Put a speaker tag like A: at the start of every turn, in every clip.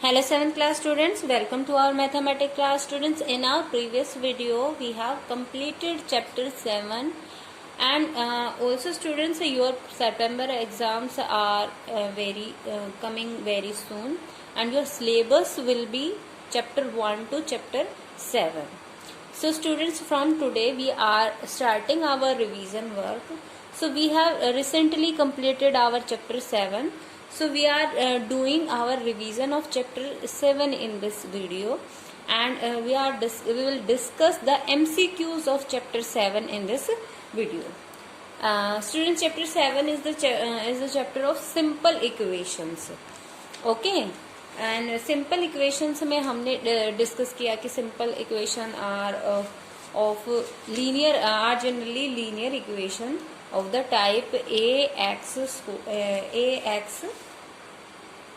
A: Hello 7th class students, welcome to our mathematics class students. In our previous video we have completed chapter 7 and also students your September exams are coming very soon and your syllabus will be chapter 1 to chapter 7. So students, from today we are starting our revision work. So we have recently completed our chapter 7. So we are doing our revision of chapter 7 in this video, and we will discuss the MCQs of chapter 7 in this video. Students, chapter 7 is the chapter of simple equations. Okay, and simple equations में हमने discuss किया कि simple equation are of linear are generally linear equation of the type ax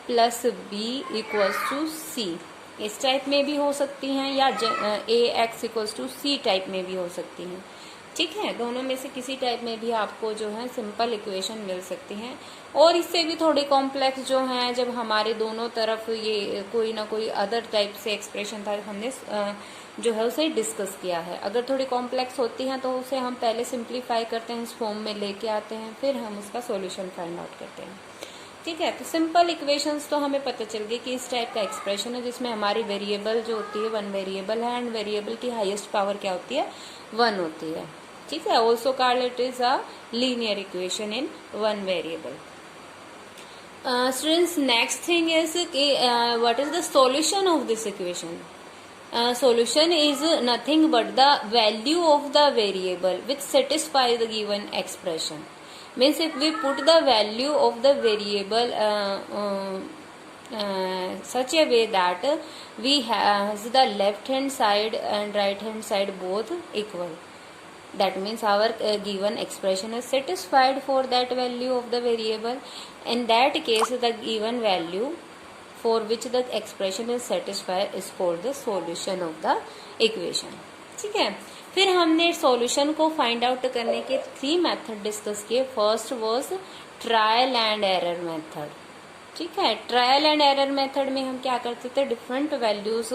A: plus B equals to C. इस type में भी हो सकती हैं या a x equals to c type में भी हो सकती हैं. ठीक है, दोनों में से किसी टाइप में भी आपको जो है सिंपल इक्वेशन मिल सकती हैं. और इससे भी थोड़ी कॉम्प्लेक्स जो हैं, जब हमारे दोनों तरफ ये कोई ना कोई अदर टाइप से एक्सप्रेशन था, हमने जो है उसे डिस्कस किया है. अगर थोड़ी कॉम्प्लेक्स होती हैं तो उसे हम पहले सिंप्लीफाई करते हैं, इस फॉर्म में लेके आते हैं, फिर हम उसका सॉल्यूशन फाइंड आउट करते हैं. ठीक है, तो सिंपल इक्वेशंस तो हमें पता चल गई कि इस टाइप का एक्सप्रेशन है जिसमें हमारी वेरिएबल जो होती है वन वेरिएबल है एंड वेरिएबल की हाईएस्ट पावर क्या होती है, वन होती है. ठीक है, also called it is a linear equation in one variable. Students, next thing is कि what is the solution of this equation. Solution is nothing but the value of the variable which satisfies the given expression. Means if we put the value of the variable such a way that we have the left hand side and right hand side both equal, that means our given expression is satisfied for that value of the variable. In that case the given value for which the expression is satisfied is called the solution of the equation. ठीक है, फिर हमने solution को find out करने के 3 method discuss किए. First was trial and error method. ठीक है, ट्रायल एंड एरर मेथड में हम क्या करते थे, डिफरेंट वैल्यूज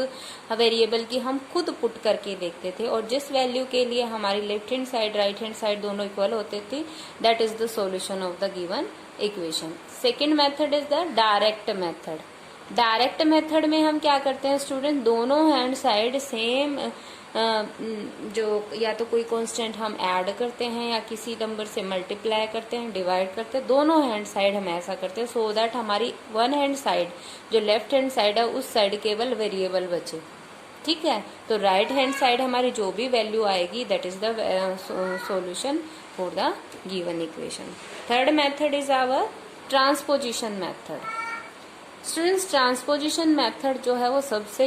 A: वेरिएबल की हम खुद पुट करके देखते थे और जिस वैल्यू के लिए हमारी left hand side right hand side दोनों इक्वल होते थे, that is the solution of the given equation. Second method is the direct method. Direct method में हम क्या करते हैं स्टूडेंट, दोनों हैंड साइड सेम जो या तो कोई कांस्टेंट हम ऐड करते हैं या किसी नंबर से मल्टीप्लाई करते हैं, डिवाइड करते हैं, दोनों हैंड साइड हम ऐसा करते हैं सो दैट हमारी वन हैंड साइड जो लेफ्ट हैंड साइड है उस साइड केवल वेरिएबल बचे. ठीक है, तो राइट हैंड साइड हमारी जो भी वैल्यू आएगी that is the solution for the given equation. Third method is our transposition method. Students, transposition method जो है वो सबसे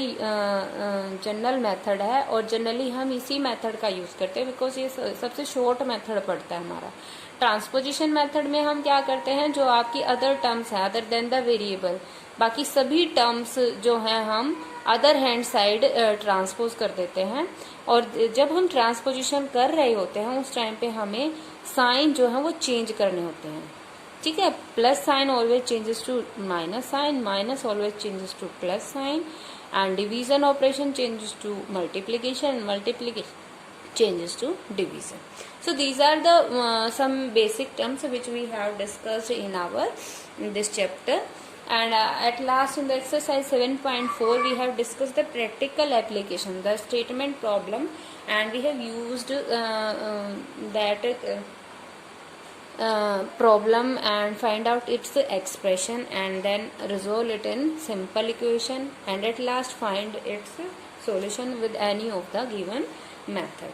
A: जनरल मेथड है और जनरली हम इसी मेथड का यूज करते हैं बिकॉज ये सबसे शॉर्ट मेथड पड़ता है हमारा. ट्रांसपोजिशन मेथड में हम क्या करते हैं, जो आपकी अदर टर्म्स है अदर देन द वेरिएबल, बाकी सभी टर्म्स जो हैं हम अदर हैंड साइड ट्रांसपोज कर देते हैं. और जब हम ट्रांसपोजिशन कर रहे होते हैं उस टाइम पे हमें साइन जो है वो चेंज करने होते हैं. ठीक है, plus sign always changes to minus sign, minus always changes to plus sign, and division operation changes to multiplication, multiplication changes to division. So these are the some basic terms which we have discussed in our this chapter. And at last in the exercise 7.4 we have discussed the practical application, the statement problem, and we have used that problem and find out its expression and then resolve it in simple equation and at last find its solution with any of the given method.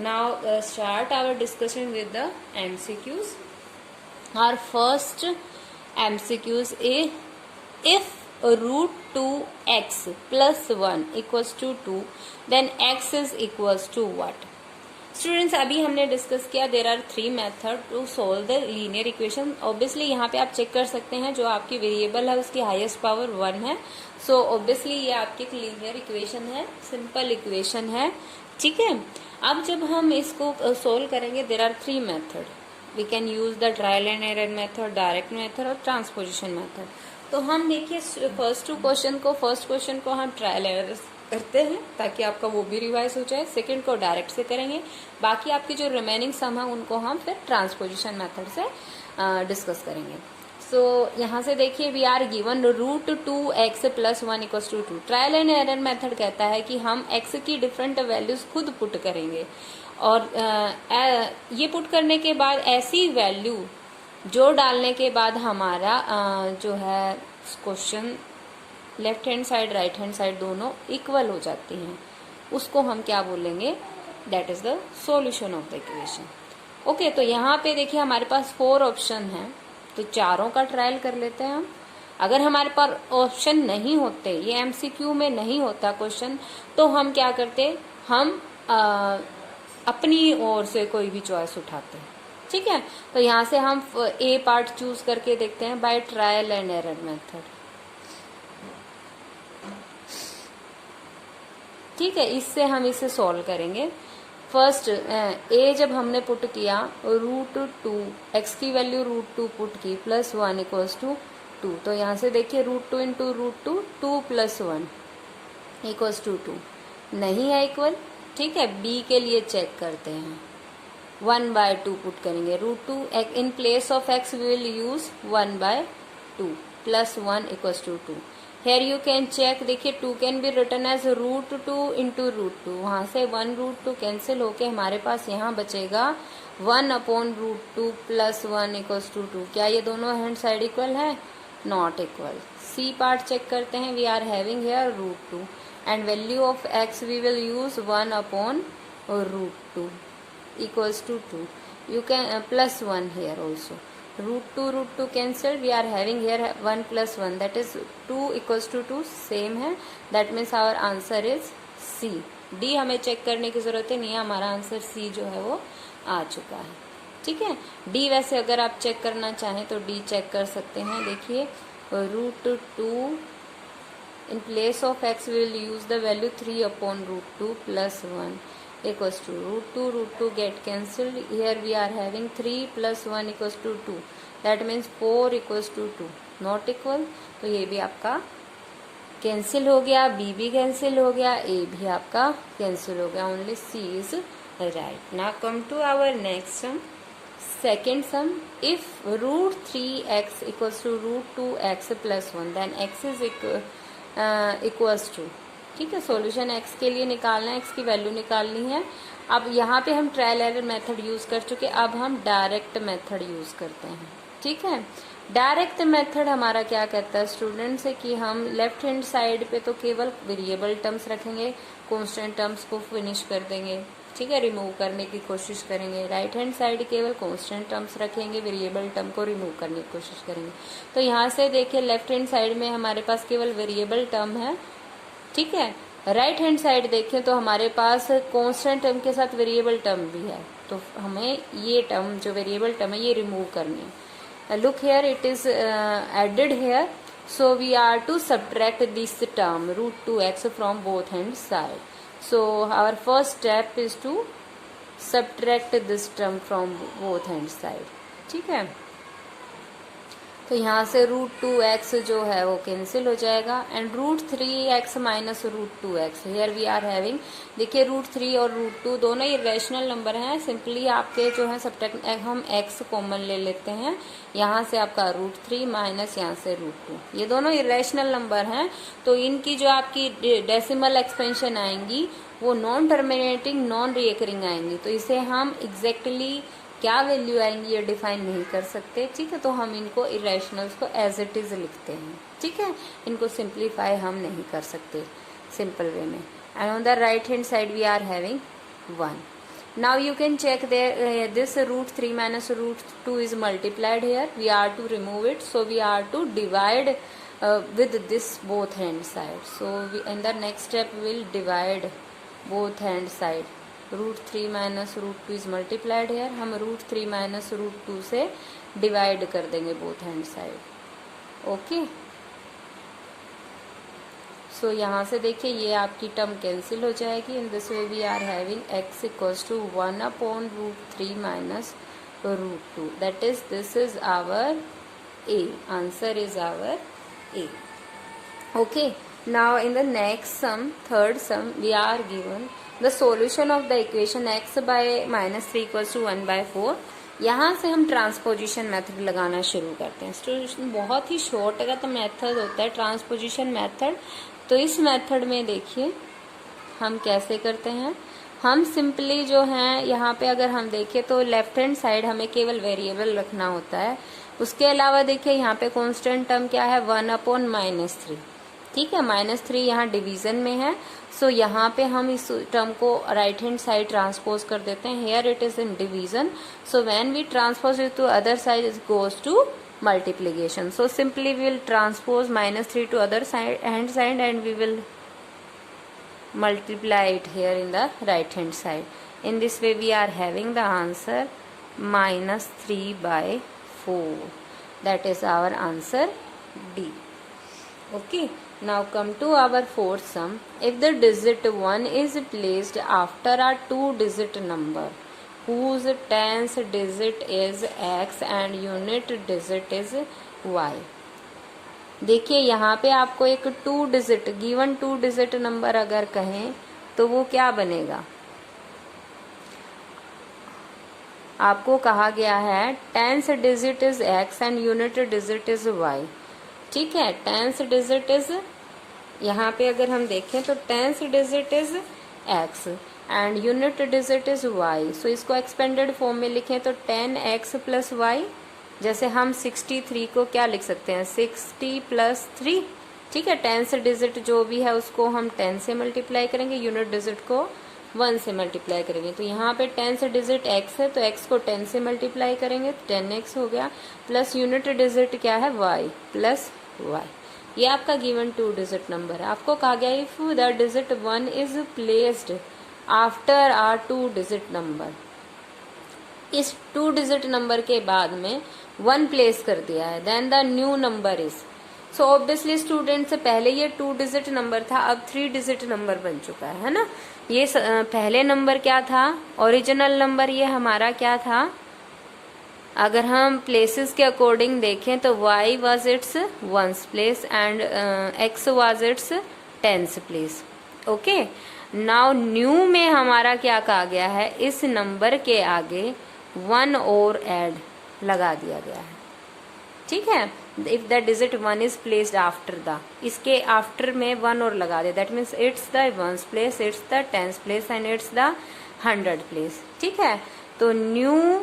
A: Now start our discussion with the MCQs. Our first MCQs is, if root 2x plus 1 equals to 2 then x is equals to what. Students, अभी हमने discuss किया there are 3 method to solve the linear equation. Obviously यहाँ पे आप check कर सकते हैं जो आपकी वेरिएबल है उसकी हाईएस्ट पावर 1 है. सो ऑब्वियसली ये आपकी एक लीनियर इक्वेशन है, सिंपल इक्वेशन है. ठीक है, अब जब हम इसको सोल्व करेंगे there are 3 method. We can use the trial and error method, direct method और ट्रांसपोजिशन मेथड. तो हम देखिए फर्स्ट क्वेश्चन को हम ट्रायल एरर करते हैं ताकि आपका वो भी रिवाइज हो जाए। सेकंड को डायरेक्ट से करेंगे, बाकी आपकी जो रिमेनिंग सम है उनको हम फिर ट्रांसपोजिशन मेथड से डिस्कस करेंगे। सो यहाँ से देखिए we are given √2x + 1 = 2। Trial and error method कहता है कि हम x की डिफरेंट वैल्यूज खुद पुट करेंगे और ये पुट करने के बाद ऐसी वैल्यू जो डालने के बाद हमारा जो है question left hand side right hand side दोनों इक्वल हो जाती हैं, उसको हम क्या बोलेंगे, that is the solution of the equation. Okay, तो यहाँ पे देखिए हमारे पास 4 ऑप्शन हैं, तो चारों का ट्रायल कर लेते हैं हम। अगर हमारे पास ऑप्शन नहीं होते, ये एमसीक्यू में नहीं होता क्वेश्चन, तो हम क्या करते, हम अपनी ओर से कोई भी चॉइस उठाते हैं। ठीक है, तो यहाँ से हम ए पार्ट चूज करके देखते हैं by trial and error method. ठीक है, इससे हम इसे सॉल्व करेंगे। फर्स्ट ए जब हमने पुट किया √2, x की वैल्यू √2 पुट की +1 = 2, तो यहाँ से देखिए √2 × √2 2 + 1 = 2 नहीं है इक्वल। ठीक है, बी के लिए चेक करते हैं, 1/2 पुट करेंगे। √2 in place of x we will use 1/2 +1 = 2। Here you can check, देखिए 2 can be written as √2 × √2, वहां से 1√2 कैंसिल होके हमारे पास यहाँ बचेगा 1/√2 +1 = 2। क्या ये दोनों हैंड साइड इक्वल है? Not equal. C part check करते हैं, we are having here √2 and value of x we will use 1/√2 = 2। You can +1 here also. √2 cancelled, we are having here 1 + 1, that is 2 = 2, same है, that means our answer is C। D हमें check करने की जरूरत नहीं है, हमारा answer C जो है वो आ चुका है। ठीक है, D वैसे अगर आप चेक करना चाहें तो D चेक कर सकते हैं। देखिए √2 in place of x we will use the value 3/√2 +1 = √2 get cancelled, here we are having 3 + 1 = 2, that means 4 = 2, not equal। तो ये भी आपका कैंसिल हो गया, बी भी कैंसिल हो गया, ए भी आपका कैंसिल हो गया, only c is right. Now come to our next sum, second sum, if √3x = √2x + 1 then x is equals to. ठीक है, सॉल्यूशन x के लिए निकालना है, x की वैल्यू निकालनी है। अब यहाँ पे हम ट्रायल एरर मेथड यूज कर चुके, अब हम डायरेक्ट मेथड यूज करते हैं। ठीक है, डायरेक्ट मेथड हमारा क्या कहता है स्टूडेंट से कि हम लेफ्ट हैंड साइड पे तो केवल वेरिएबल टर्म्स रखेंगे, कांस्टेंट टर्म्स को फिनिश कर देंगे। ठीक है, रिमूव करने की कोशिश करेंगे। राइट हैंड साइड केवल कांस्टेंट टर्म्स रखेंगे, वेरिएबल टर्म को रिमूव करने की कोशिश करेंगे। तो यहाँ से देखिए लेफ्ट हैंड साइड में हमारे पास केवल वेरिएबल टर्म है। ठीक है, राइट हैंड साइड देखें तो हमारे पास कांस्टेंट टर्म के साथ वेरिएबल टर्म भी है, तो हमें ये टर्म जो वेरिएबल टर्म है ये रिमूव करनी है। Look here, it is added here, so we are to subtract this term √2x from both hand side. So our first step is to subtract this term from both hand side। ठीक है, तो यहाँ से √2x जो है वो cancel हो जाएगा and √3x - √2x, here we are having, देखिए √3 और √2 दोनों इरेशनल नंबर हैं। सिंपली आपके जो है सब्ट्रैक्ट हम x कॉमन ले लेते हैं, यहाँ से आपका √3 माइनस यहाँ से √2, ये दोनों इरेशनल नंबर हैं, तो इनकी जो आपकी डेसिमल एक्सपेंशन आएंगी वो नॉन टर्मिनेटिंग नॉन रिकरिंग आएंगी, तो इसे हम एग्जैक्टली क्या वैल्यू आएंगी ये डिफाइन नहीं कर सकते। ठीक है, तो हम इनको इरेशनल्स को एज इट इज लिखते हैं। ठीक है, इनको सिंप्लीफाई हम नहीं कर सकते सिंपल वे में। And on the right hand side we are having 1। Now you can check there this √3 - √2 is multiplied here, we are to remove it, so we are to divide with this both hand side, so in the next step we will divide both hand side। √3 - √2 is multiplied here, हम √3 - √2 से divide कर देंगे both hand side. Okay, so यहाँ से देखिए ये आपकी term cancel हो जाएगी। In this way we are having x = 1/√3 - √2, that is this is our A, answer is our A. Okay, now in the next sum, third sum, we are given the solution of the equation x by -3 equals to 1/4. यहाँ से हम transposition method लगाना शुरू करते हैं. Student बहुत ही shortcut method होता है ट्रांसपोजिशन मेथड. तो इस मेथड में देखिए हम कैसे करते हैं. हम सिंपली जो है यहाँ पे अगर हम देखें तो लेफ्ट हैंड साइड हमें केवल वेरिएबल रखना होता है. उसके अलावा देखिए यहाँ पे कांस्टेंट टर्म क्या है, 1/-3. ठीक है, -3 यहाँ डिवीजन में है. सो यहाँ पे हम इस टर्म को राइट हैंड साइड ट्रांसपोज कर देते हैं. Here it is in division. So when we transpose it to other side it goes to multiplication. So simply we will transpose -3 to other hand side and we will multiply it here in the right hand side. In this way we are having the answer -3/4. That is our answer D. Okay, now come to our fourth sum. If the digit 1 is placed after a 2-digit number whose tens digit is x and unit digit is y. देखिए यहाँ पे आपको एक 2 digit given 2 digit number अगर कहें तो वो क्या बनेगा. आपको कहा गया है tens digit is x and unit digit is y. ठीक है, टेंस डिजिट इज, यहाँ पे अगर हम देखें तो tens digit is x and unit digit is y. सो इसको एक्सपेंडेड फॉर्म में लिखें तो 10x प्लस y. जैसे हम 63 को क्या लिख सकते हैं, 60 प्लस 3. ठीक है, टेंस डिजिट जो भी है उसको हम 10 से मल्टीप्लाई करेंगे, यूनिट डिजिट को 1 से मल्टीप्लाई करेंगे. तो यहाँ पे टेंस डिजिट x है तो x को 10 से मल्टीप्लाई करेंगे तो 10x हो गया, प्लस यूनिट डिजिट क्या है y प्लस y. ये आपका गिवन 2 डिजिट नंबर है. आपको कहा गया if the digit 1 is placed after a 2 digit number. इस 2 डिजिट नंबर के बाद में 1 प्लेस कर दिया है, then the new number is. So obviously student से पहले ये 2 डिजिट नंबर था, अब 3 डिजिट नंबर बन चुका है ना. ये पहले नंबर क्या था, ओरिजिनल नंबर ये हमारा क्या था. अगर हम प्लेसेस के अकॉर्डिंग देखें तो y was it's 1th place and x was it's 10th place. Okay, now new में हमारा क्या कहा गया है, इस नंबर के आगे 1 और ऐड लगा दिया गया है. ठीक है, if the digit 1 is placed after the, इसके आफ्टर में 1 और लगा दिया, that means it's the 1st place, it's the 10th place and it's the 100th place. ठीक है, तो न्यू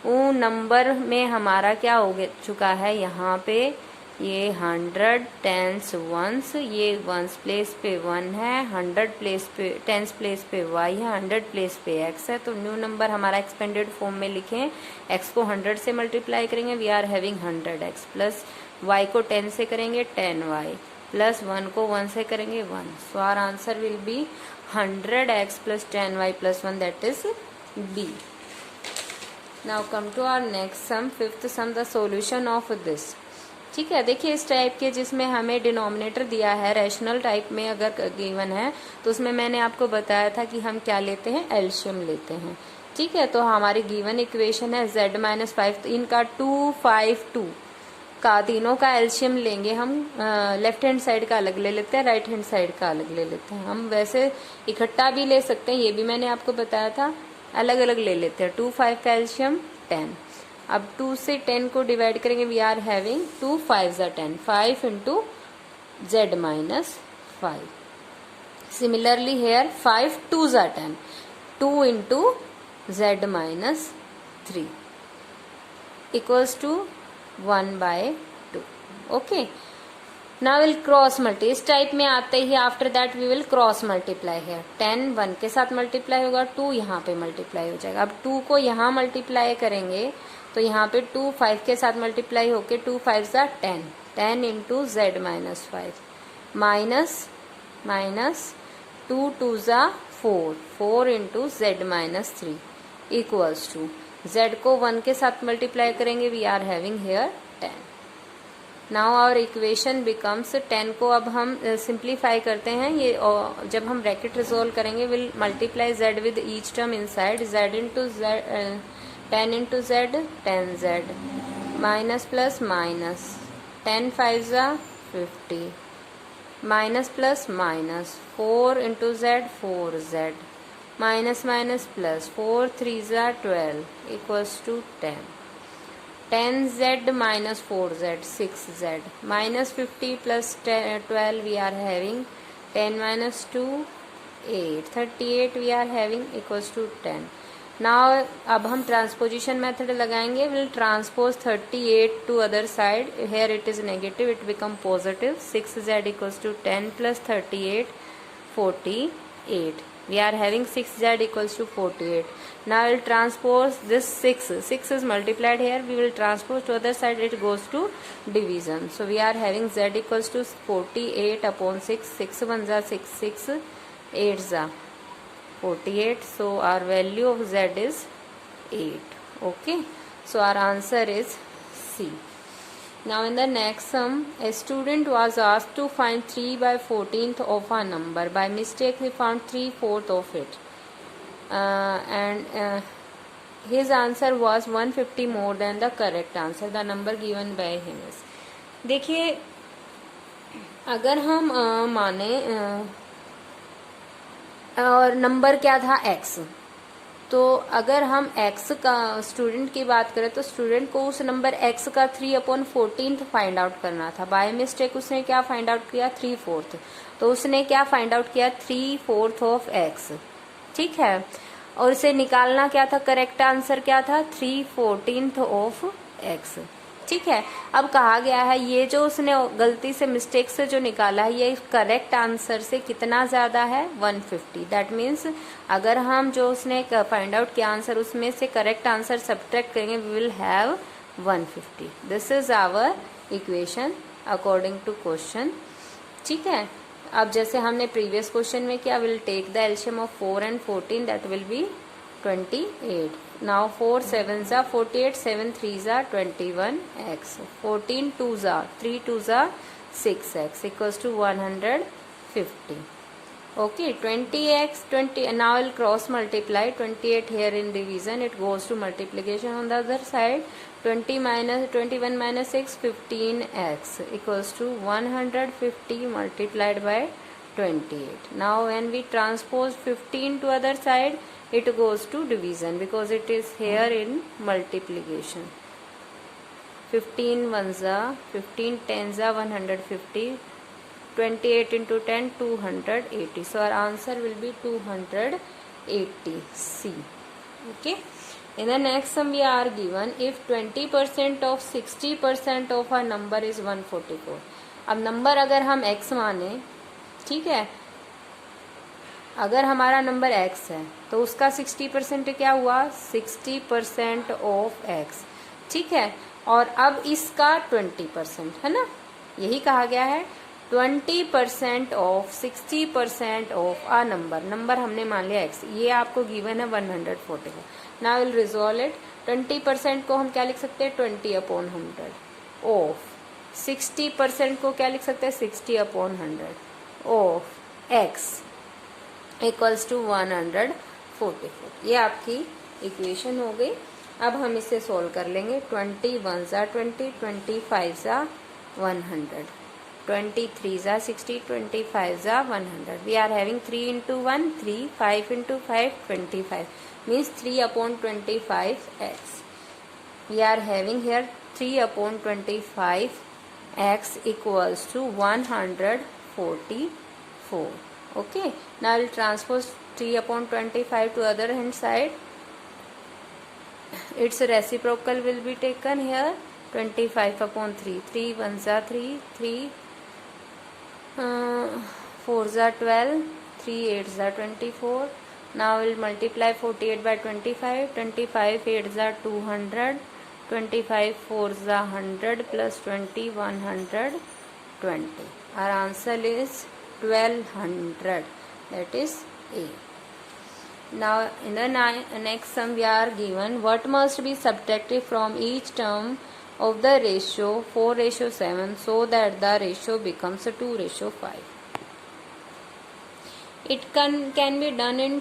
A: नंबर में हमारा क्या हो चुका है, यहाँ पे ये 100 10th ones, ये 1st प्लेस पे 1 है, 100 प्लेस पे 10th प्लेस पे y है, 100 प्लेस पे x है. तो न्यू नंबर हमारा एक्सपेंडेड फॉर्म में लिखें, x को 100 से मल्टीप्लाई करेंगे, we are having 100x plus y को 10 से करेंगे 10y प्लस 1 को 1 से करेंगे 1. So our answer will be 100x plus 10y plus 1, that is B. Now come to our next sum, fifth sum, the solution of this. ठीक है, देखिए इस टाइप के जिसमें हमें डिनोमिनेटर दिया है रैशनल टाइप में अगर गिवन है तो उसमें मैंने आपको बताया था कि हम क्या लेते हैं, एलसीएम लेते हैं. ठीक है, तो हमारी गिवन इक्वेशन है z-5, तो इनका 2 5 2 का तीनों का एलसीएम लेंगे हम. लेफ्ट हैंड साइड का अलग ले लेते हैं, राइट हैंड साइड का अलग ले लेते हैं. हम वैसे इकट्ठा भी ले सकते हैं, ये भी मैंने आपको बताया था, अलग अलग ले लेते हैं. 2 5 का एलसीएम 10. अब 2 से 10 को डिवाइड करेंगे, we are having 2 5 10, 5 into z-5. Similarly here 5 2 10, 2 into z-3 equals to 1/2. Okay, now will cross multi. इस टाइप में आते ही after that we will cross multiply है. 10 1 के साथ मल्टीप्लाई होगा, 2 यहाँ पे मल्टीप्लाई हो जाएगा. अब 2 को यहाँ मल्टीप्लाई करेंगे तो यहाँ पे 2 5 के साथ मल्टीप्लाई होके 2 5 10, 10 into z-5 minus 2 2 4, 4 into z-3 equals to, z को 1 के साथ मल्टीप्लाई करेंगे, we are having here 10. Now our equation becomes 10 को अब हम सिंप्लीफाई करते हैं. ये जब हम ब्रैकेट रिजोल्व करेंगे will multiply z with each term inside, z into z 10 into z 10z minus plus minus 10 5 50. Minus plus minus, 4 into z, 4z. Minus minus plus, 4 3s are 12 equals to 10. 10z minus 4z, 6z. Minus 50 plus 12 we are having 10 minus 2, 8. 38 we are having equals to 10. Now अब हम transposition method लगाएंगे. Will transpose 38 to other side. Here it is negative, it become positive. 6z equals to 10 plus 38, 48. We are having 6z equals to 48. Now we'll transpose this 6. 6 is multiplied here. We will transpose to other side. It goes to division. So we are having z equals to 48 upon 6. 6 1 जा 6, 6 8 जा 48. So our value of z is 8. Okay. So our answer is C. Now in the next sum, a student was asked to find 3 by 14th of a number. By mistake he found 3/4 of it. His answer was 150 more than the correct answer. The number given by him is. देखिए, अगर हम माने और number क्या था x, तो अगर हम x का स्टूडेंट की बात करें तो स्टूडेंट को उस नंबर x का 3/14 फाइंड आउट करना था. बाय मिस्टेक उसने क्या फाइंड आउट किया, 3/4. तो उसने क्या फाइंड आउट किया, 3/4 ऑफ x. ठीक है. और उसे निकालना क्या था, करेक्ट आंसर क्या था, 3/14 ऑफ x. ठीक है. अब कहा गया है ये जो उसने गलती से मिस्टेक से जो निकाला है ये करेक्ट आंसर से कितना ज्यादा है, 150. दैट मीन्स अगर हम जो उसने फाइंड आउट किया आंसर उसमें से करेक्ट आंसर सब्ट्रैक्ट करेंगे, we will have 150. This is our equation according to question. ठीक है. अब जैसे हमने प्रीवियस क्वेश्चन में किया, will take the LCM of 4 and 14, that will be 28. Now 4 7s are 48, 7 3s are 21x. 14 2s are 3 2s are 6x equals to 150. Okay, 20x 20. Now I'll cross multiply 28 here in division. It goes to multiplication on the other side. 21 minus 6, 15x equals to 150 multiplied by 28. Now when we transpose 15 to other side, it goes to division because it is here in multiplication. 15 1s are 15, 10s are 150, 28 into 10 280. So our answer will be 280 C. Okay. In the next sum we are given if 20% of 60% of a number is 144. अब number अगर हम x माने, ठीक है, अगर हमारा number x है तो उसका 60% क्या हुआ, 60% ऑफ x. ठीक है. और अब इसका 20% है ना, यही कहा गया है. 20% ऑफ 60% ऑफ आ नंबर हमने मान लिया x. ये आपको गिवन है 144. Now will resolve it. 20% को हम क्या लिख सकते हैं, 20/100 ऑफ 60% को क्या लिख सकते हैं, 60/100 ऑफ x इक्वल्स टू 144. ये आपकी इक्वेशन हो गई. अब हम इसे सोल्व कर लेंगे. 21 जा 20, 25 जा 100, 23 जा 60, 25 जा 100. We are having 3 into 1 3, 5 into 5 25 means 3/25x. We are having here 3/25x equals to 144. Okay. Now I will transpose 3/25 to other hand side. Its reciprocal will be taken here. 25/3. 3 1s are 3, 3 4s are 12, 3 8s are 24. Now we will multiply 48 by 25. 25 8s are 200. 25 4s are 100 plus 20 120. Our answer is 1200. That is A. Now in the next sum we are given what must be subtracted from each term of the ratio 4:7 so that the ratio becomes 2:5. It can be done in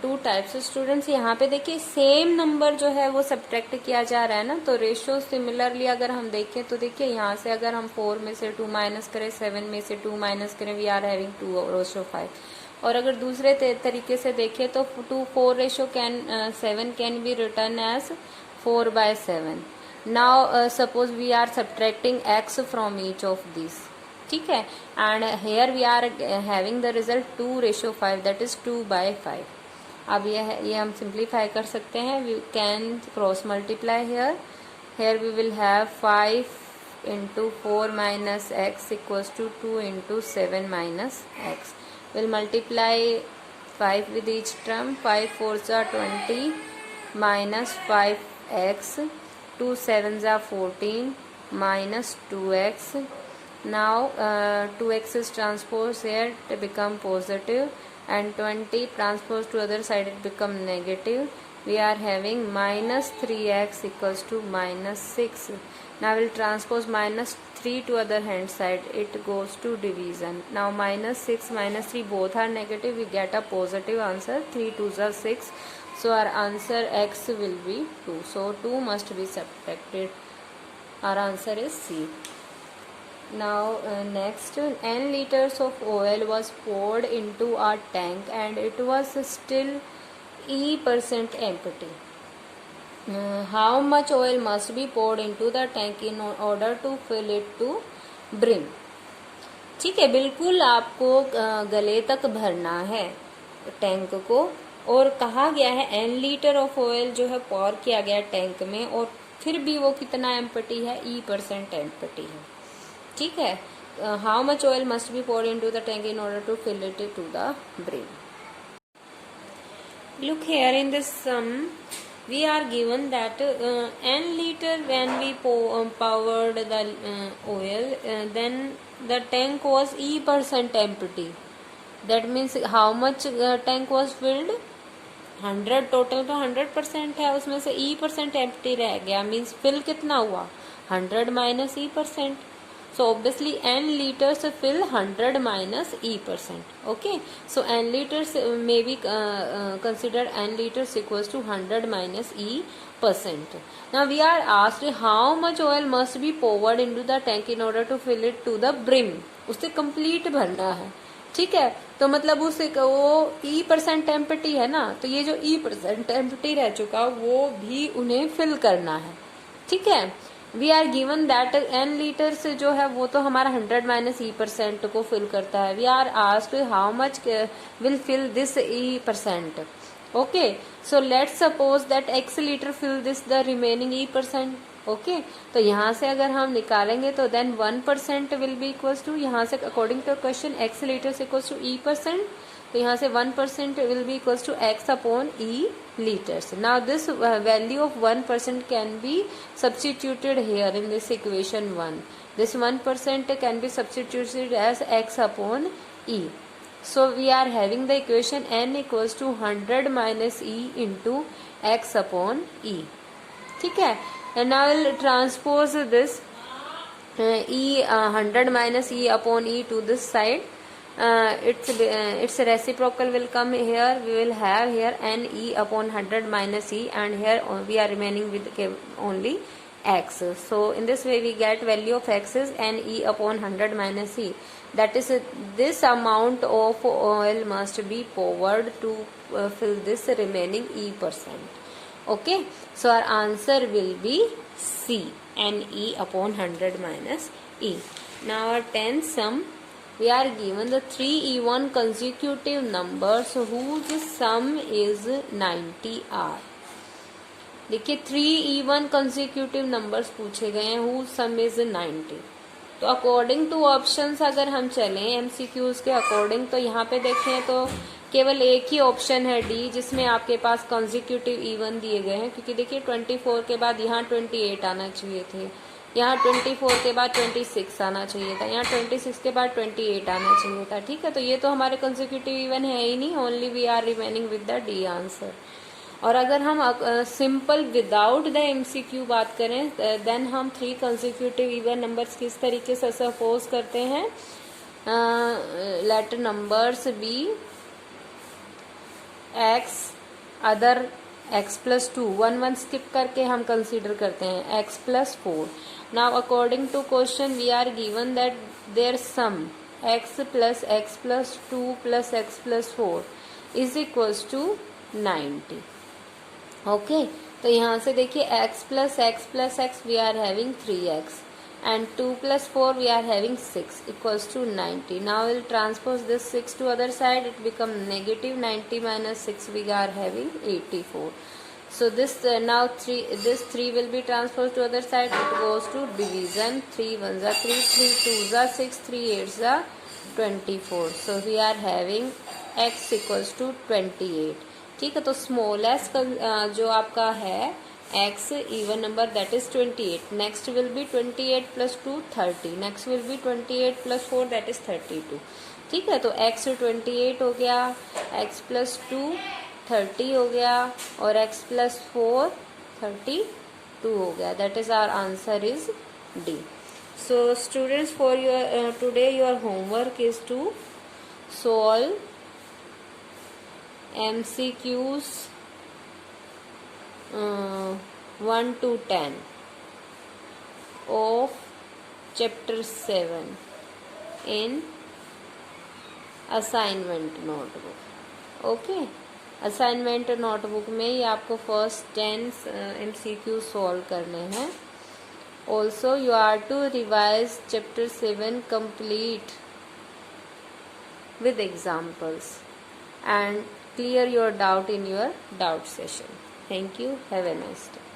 A: 2 types. Students यहाँ पे देखिए same number जो है वो subtract किया जा रहा है ना, तो रेशियो सिमिलरली अगर हम देखें तो देखिए यहाँ से अगर हम 4 में से 2 माइनस करें, 7 में से 2 माइनस करें, वी आर हैविंग 2/5। और अगर दूसरे तरीके से देखें तो 7 can be return as 4/7। Now suppose we are subtracting x from each of this, ठीक है, and here we are having the result 2/5, that is 2/5। अब ये हम सिंप्लीफाई कर सकते हैं, we can cross multiply here we will have 5 into 4 minus x equals to 2 into 7 minus x. We'll multiply 5 with each term. 5 4s are 20 minus 5x. 2 7s are 14 minus 2x. Now 2x is transposed here to become positive, and 20 transposed to other side it become negative. We are having minus 3x equals to minus 6. Now we'll transpose minus 3 to other hand side, it goes to division. Now minus 6 minus 3 both are negative, we get a positive answer. 3 2s are 6, so our answer x will be 2. So 2 must be subtracted. Our answer is C. Now next, n liters of oil was poured into a tank and it was still E% empty. How much oil must be poured into the tank in order to fill it to brim? ठीक है, बिल्कुल आपको गले तक भरना है tank को, और कहा गया है n लीटर ऑफ ऑयल जो है पॉर किया गया टैंक में, और फिर भी वो कितना एम्प्टी है, E% एम्प्टी है। ठीक है, how much oil must be poured into the tank in order to fill it to the brim? Look here in this sum, we are given that n liter when we poured the oil, then the tank was E% empty. That means how much tank was filled? 100, total तो 100% है, उसमें से E% empty रह गया, means fill कितना हुआ, 100 minus E%. So obviously n liters fill 100 minus E%. Okay, so n liters may be considered n liters equals to 100 minus E%. Now we are asked how much oil must be poured into the tank in order to fill it to the brim. उससे complete भरना है, ठीक है, तो मतलब उसे वो E% empty है ना, तो ये जो E% एम्प्टी रह चुका वो भी उन्हें फिल करना है। ठीक है, we are given that n liters जो है वो तो हमारा 100 माइनस E% को फिल करता है। We are asked how much will fill this E%. Okay, so let's suppose that x liter fill this the remaining E%. Okay, तो यहाँ से अगर हम निकालेंगे तो then 1% will be equals to, यहाँ से according to question x liters equals to E%, तो यहाँ से 1% will be equals to x upon E liters. Now this value of 1% can be substituted here in this equation 1. This 1% can be substituted as x upon E. So we are having the equation n equals to 100 minus E into x upon E. ठीक है, and now I will transpose this E 100 minus E upon E to this side. Its reciprocal will come here. We will have here n E upon 100 minus E, and here we are remaining with only x. So in this way we get value of x is n E upon 100 minus E. That is this amount of oil must be poured to fill this remaining E%. Okay, so our answer will be C, n E upon 100 minus E. Now our 10th sum, we are given the 3 even consecutive numbers whose sum is 90R. देखिए 3 even consecutive numbers पूछे गए हैं whose sum is 90. तो according two options अगर हम चलें MCQs के according, तो यहाँ पे देखें तो केवल एक ही ऑप्शन है डी जिसमें आपके पास कंसेक्यूटिव इवन दिए गए हैं, क्योंकि देखिए 24 के बाद यहाँ 28 आना चाहिए थे, यहाँ 24 के बाद 26 आना चाहिए था, यहाँ 26 के बाद 28 आना चाहिए था। ठीक है, तो ये तो हमारे कंसेक्यूटिव इवन है ही नहीं, only we are remaining with the D answer. और अगर हम सिंपल विदाउट द एमसीक्यू बात करें, देन हम 3 कंसेक्यूटिव इवन नंबर्स किस तरीके से सपोज करते हैं, let numbers be x other x plus two, one स्किप करके हम कंसीडर करते हैं x plus four. Now according to question we are given that there sum x plus two plus x plus four is equals to 90. Okay, तो यहाँ से देखिए x plus x we are having 3x and 2 plus 4 we are having 6 equals to 90. Now we'll transpose this 6 to other side, it become negative 90 minus 6 we are having 84. So this now 3 will be transposed to other side, it goes to division. 3 1s are 3, 3 2s are 6, 3 8s are 24. So we are having x equals to 28. ठीक है, तो small S जो आपका है x even number that is 28. Next will be 28 plus 2 30. Next will be 28 plus 4 that is 32. ठीक है, तो x 28 हो गया, x plus 2 30 हो गया और x plus 4 32 हो गया. That is our answer is D. So students, for your today your homework is to solve MCQs 1 to 10 of chapter 7 in assignment notebook. ओके, असाइनमेंट नोटबुक में ये आपको फर्स्ट 10 MCQ सॉल्व करने हैं. Also you are to revise chapter 7 complete with examples and clear your doubt in your doubt session. Thank you. Have a nice day.